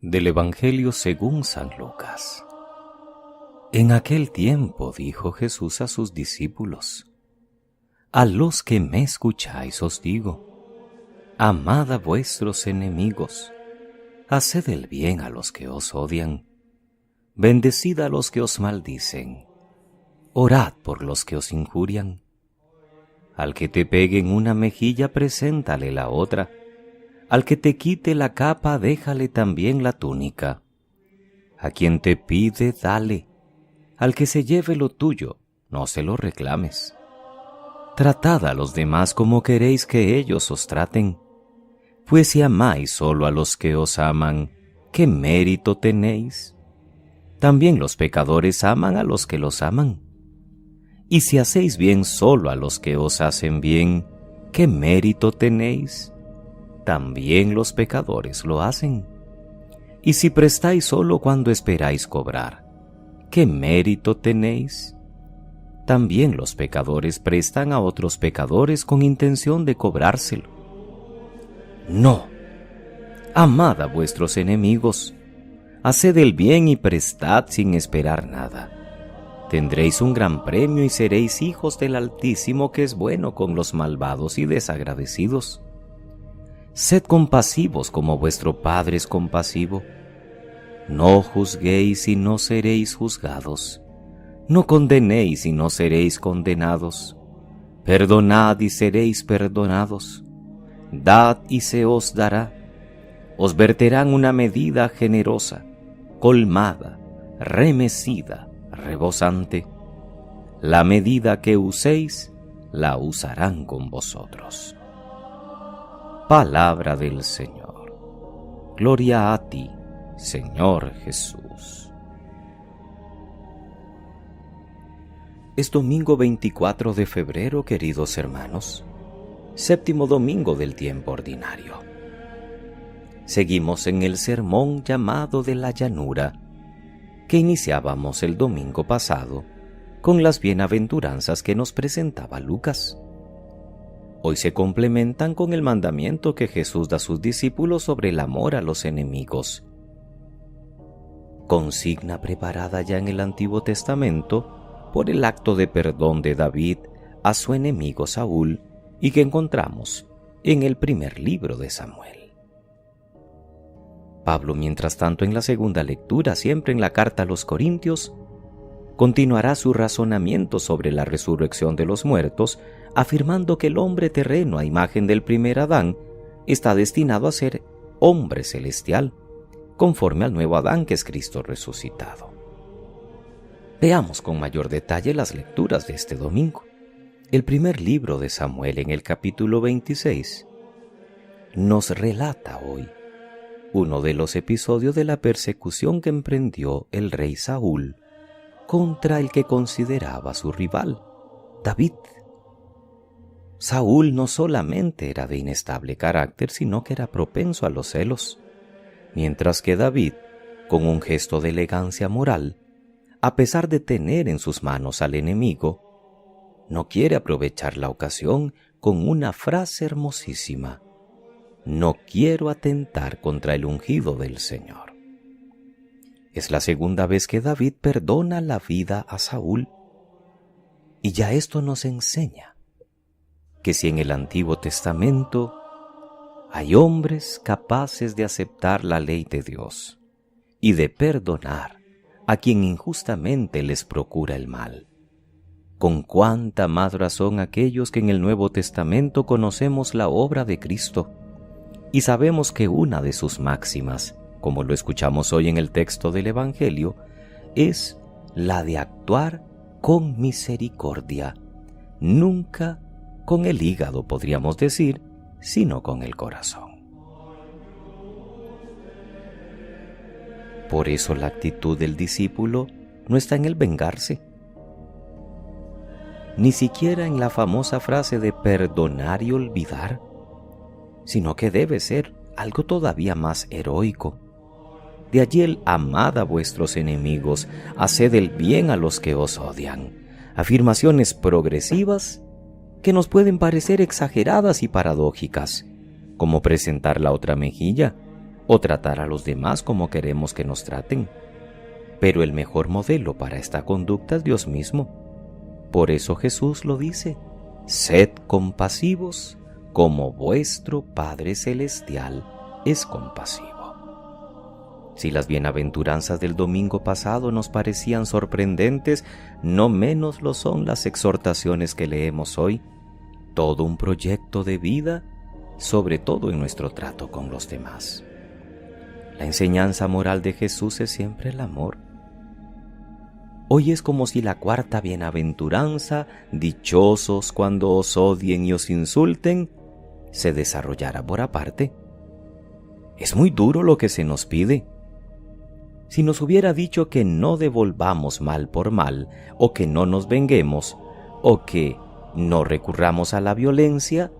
Del Evangelio según San Lucas. En aquel tiempo dijo Jesús a sus discípulos: A los que me escucháis os digo, amad a vuestros enemigos, haced el bien a los que os odian, bendecid a los que os maldicen, orad por los que os injurian. Al que te pegue en una mejilla, preséntale la otra. Al que te quite la capa, déjale también la túnica. A quien te pide, dale. Al que se lleve lo tuyo, no se lo reclames. Tratad a los demás como queréis que ellos os traten. Pues si amáis solo a los que os aman, ¿qué mérito tenéis? También los pecadores aman a los que los aman. Y si hacéis bien solo a los que os hacen bien, ¿qué mérito tenéis? También los pecadores lo hacen. Y si prestáis solo cuando esperáis cobrar, ¿qué mérito tenéis? También los pecadores prestan a otros pecadores con intención de cobrárselo. No, amad a vuestros enemigos, haced el bien y prestad sin esperar nada. Tendréis un gran premio y seréis hijos del Altísimo, que es bueno con los malvados y desagradecidos. Sed compasivos como vuestro Padre es compasivo. No juzguéis y no seréis juzgados. No condenéis y no seréis condenados. Perdonad y seréis perdonados. Dad y se os dará. Os verterán una medida generosa, colmada, remecida, rebosante. La medida que uséis, la usarán con vosotros. Palabra del Señor. Gloria a ti, Señor Jesús. Es domingo 24 de febrero, queridos hermanos, séptimo domingo del tiempo ordinario. Seguimos en el sermón llamado de la llanura, que iniciábamos el domingo pasado con las bienaventuranzas que nos presentaba Lucas. Hoy se complementan con el mandamiento que Jesús da a sus discípulos sobre el amor a los enemigos. Consigna preparada ya en el Antiguo Testamento por el acto de perdón de David a su enemigo Saúl y que encontramos en el primer libro de Samuel. Pablo, mientras tanto, en la segunda lectura, siempre en la carta a los Corintios, continuará su razonamiento sobre la resurrección de los muertos, afirmando que el hombre terreno, a imagen del primer Adán, está destinado a ser hombre celestial, conforme al nuevo Adán que es Cristo resucitado. Veamos con mayor detalle las lecturas de este domingo. El primer libro de Samuel, en el capítulo 26, nos relata hoy uno de los episodios de la persecución que emprendió el rey Saúl contra el que consideraba su rival, David. Saúl no solamente era de inestable carácter, sino que era propenso a los celos, mientras que David, con un gesto de elegancia moral, a pesar de tener en sus manos al enemigo, no quiere aprovechar la ocasión con una frase hermosísima: no quiero atentar contra el ungido del Señor. Es la segunda vez que David perdona la vida a Saúl, y ya esto nos enseña que si en el Antiguo Testamento hay hombres capaces de aceptar la ley de Dios y de perdonar a quien injustamente les procura el mal, con cuánta más razón aquellos que en el Nuevo Testamento conocemos la obra de Cristo y sabemos que una de sus máximas, como lo escuchamos hoy en el texto del Evangelio, es la de actuar con misericordia, nunca con el hígado, podríamos decir, sino con el corazón. Por eso la actitud del discípulo no está en el vengarse, ni siquiera en la famosa frase de perdonar y olvidar, sino que debe ser algo todavía más heroico. De allí el amad a vuestros enemigos, haced el bien a los que os odian. Afirmaciones progresivas que nos pueden parecer exageradas y paradójicas, como presentar la otra mejilla, o tratar a los demás como queremos que nos traten. Pero el mejor modelo para esta conducta es Dios mismo. Por eso Jesús lo dice: sed compasivos como vuestro Padre Celestial es compasivo. Si las bienaventuranzas del domingo pasado nos parecían sorprendentes, no menos lo son las exhortaciones que leemos hoy. Todo un proyecto de vida, sobre todo en nuestro trato con los demás. La enseñanza moral de Jesús es siempre el amor. Hoy es como si la cuarta bienaventuranza, dichosos cuando os odien y os insulten, se desarrollara por aparte. Es muy duro lo que se nos pide. Si nos hubiera dicho que no devolvamos mal por mal, o que no nos venguemos, o que no recurramos a la violencia,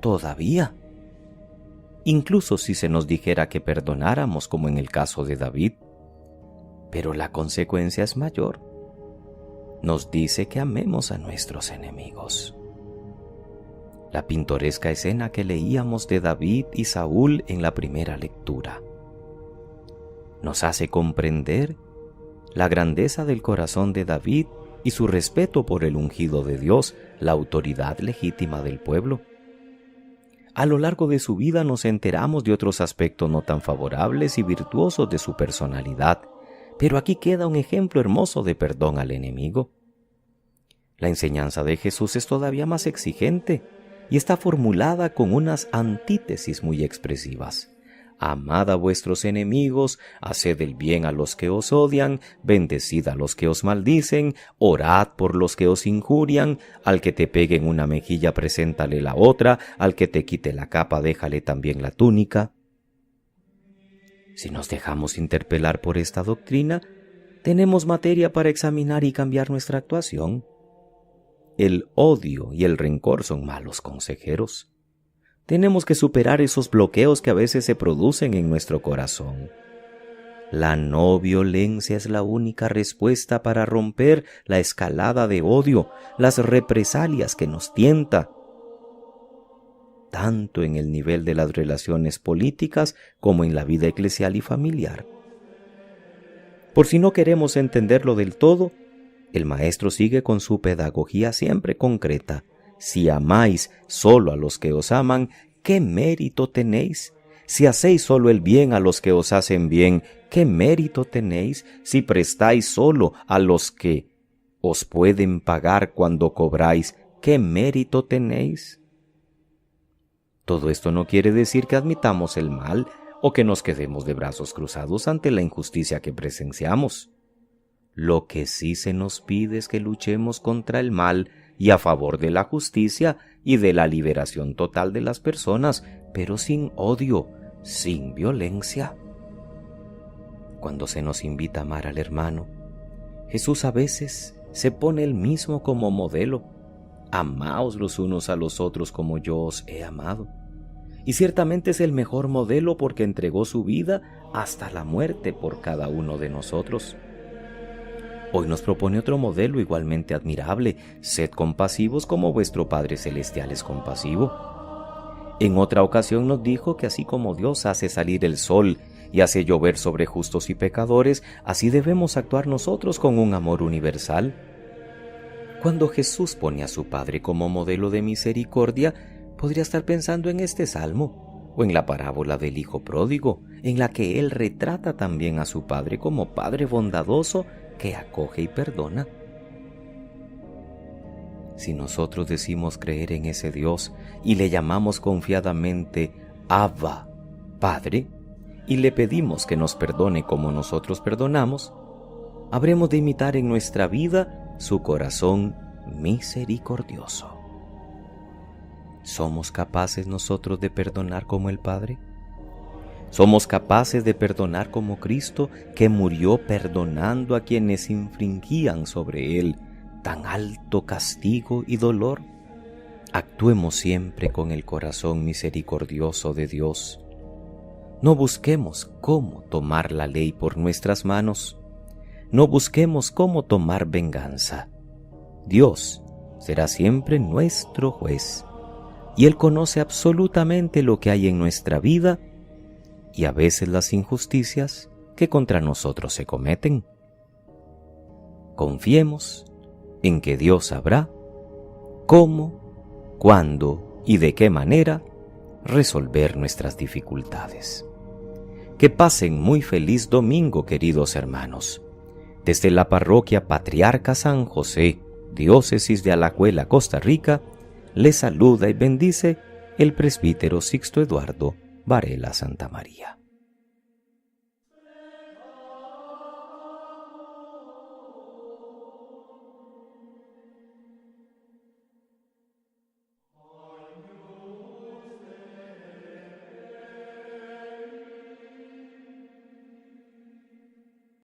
todavía. Incluso si se nos dijera que perdonáramos, como en el caso de David. Pero la consecuencia es mayor. Nos dice que amemos a nuestros enemigos. La pintoresca escena que leíamos de David y Saúl en la primera lectura nos hace comprender la grandeza del corazón de David y su respeto por el ungido de Dios, la autoridad legítima del pueblo. A lo largo de su vida nos enteramos de otros aspectos no tan favorables y virtuosos de su personalidad, pero aquí queda un ejemplo hermoso de perdón al enemigo. La enseñanza de Jesús es todavía más exigente y está formulada con unas antítesis muy expresivas. Amad a vuestros enemigos, haced el bien a los que os odian, bendecid a los que os maldicen, orad por los que os injurian, al que te pegue en una mejilla preséntale la otra, al que te quite la capa déjale también la túnica. Si nos dejamos interpelar por esta doctrina, tenemos materia para examinar y cambiar nuestra actuación. El odio y el rencor son malos consejeros. Tenemos que superar esos bloqueos que a veces se producen en nuestro corazón. La no violencia es la única respuesta para romper la escalada de odio, las represalias que nos tienta, tanto en el nivel de las relaciones políticas como en la vida eclesial y familiar. Por si no queremos entenderlo del todo, el maestro sigue con su pedagogía siempre concreta. Si amáis solo a los que os aman, ¿qué mérito tenéis? Si hacéis solo el bien a los que os hacen bien, ¿qué mérito tenéis? Si prestáis solo a los que os pueden pagar cuando cobráis, ¿qué mérito tenéis? Todo esto no quiere decir que admitamos el mal o que nos quedemos de brazos cruzados ante la injusticia que presenciamos. Lo que sí se nos pide es que luchemos contra el mal y a favor de la justicia y de la liberación total de las personas, pero sin odio, sin violencia. Cuando se nos invita a amar al hermano, Jesús a veces se pone él mismo como modelo. Amaos los unos a los otros como yo os he amado. Y ciertamente es el mejor modelo porque entregó su vida hasta la muerte por cada uno de nosotros. Hoy nos propone otro modelo igualmente admirable: sed compasivos como vuestro Padre Celestial es compasivo. En otra ocasión nos dijo que así como Dios hace salir el sol y hace llover sobre justos y pecadores, así debemos actuar nosotros con un amor universal. Cuando Jesús pone a su Padre como modelo de misericordia, podría estar pensando en este salmo o en la parábola del Hijo Pródigo, en la que Él retrata también a su Padre como Padre bondadoso que acoge y perdona. Si nosotros decimos creer en ese Dios y le llamamos confiadamente Abba, Padre, y le pedimos que nos perdone como nosotros perdonamos, habremos de imitar en nuestra vida su corazón misericordioso. ¿Somos capaces nosotros de perdonar como el Padre? ¿Somos capaces de perdonar como Cristo, que murió perdonando a quienes infringían sobre Él tan alto castigo y dolor? Actuemos siempre con el corazón misericordioso de Dios. No busquemos cómo tomar la ley por nuestras manos. No busquemos cómo tomar venganza. Dios será siempre nuestro juez, y Él conoce absolutamente lo que hay en nuestra vida y a veces las injusticias que contra nosotros se cometen. Confiemos en que Dios sabrá cómo, cuándo y de qué manera resolver nuestras dificultades. Que pasen muy feliz domingo, queridos hermanos. Desde la parroquia Patriarca San José, Diócesis de Alajuela, Costa Rica, les saluda y bendice el presbítero Sixto Eduardo Varela Santamaría.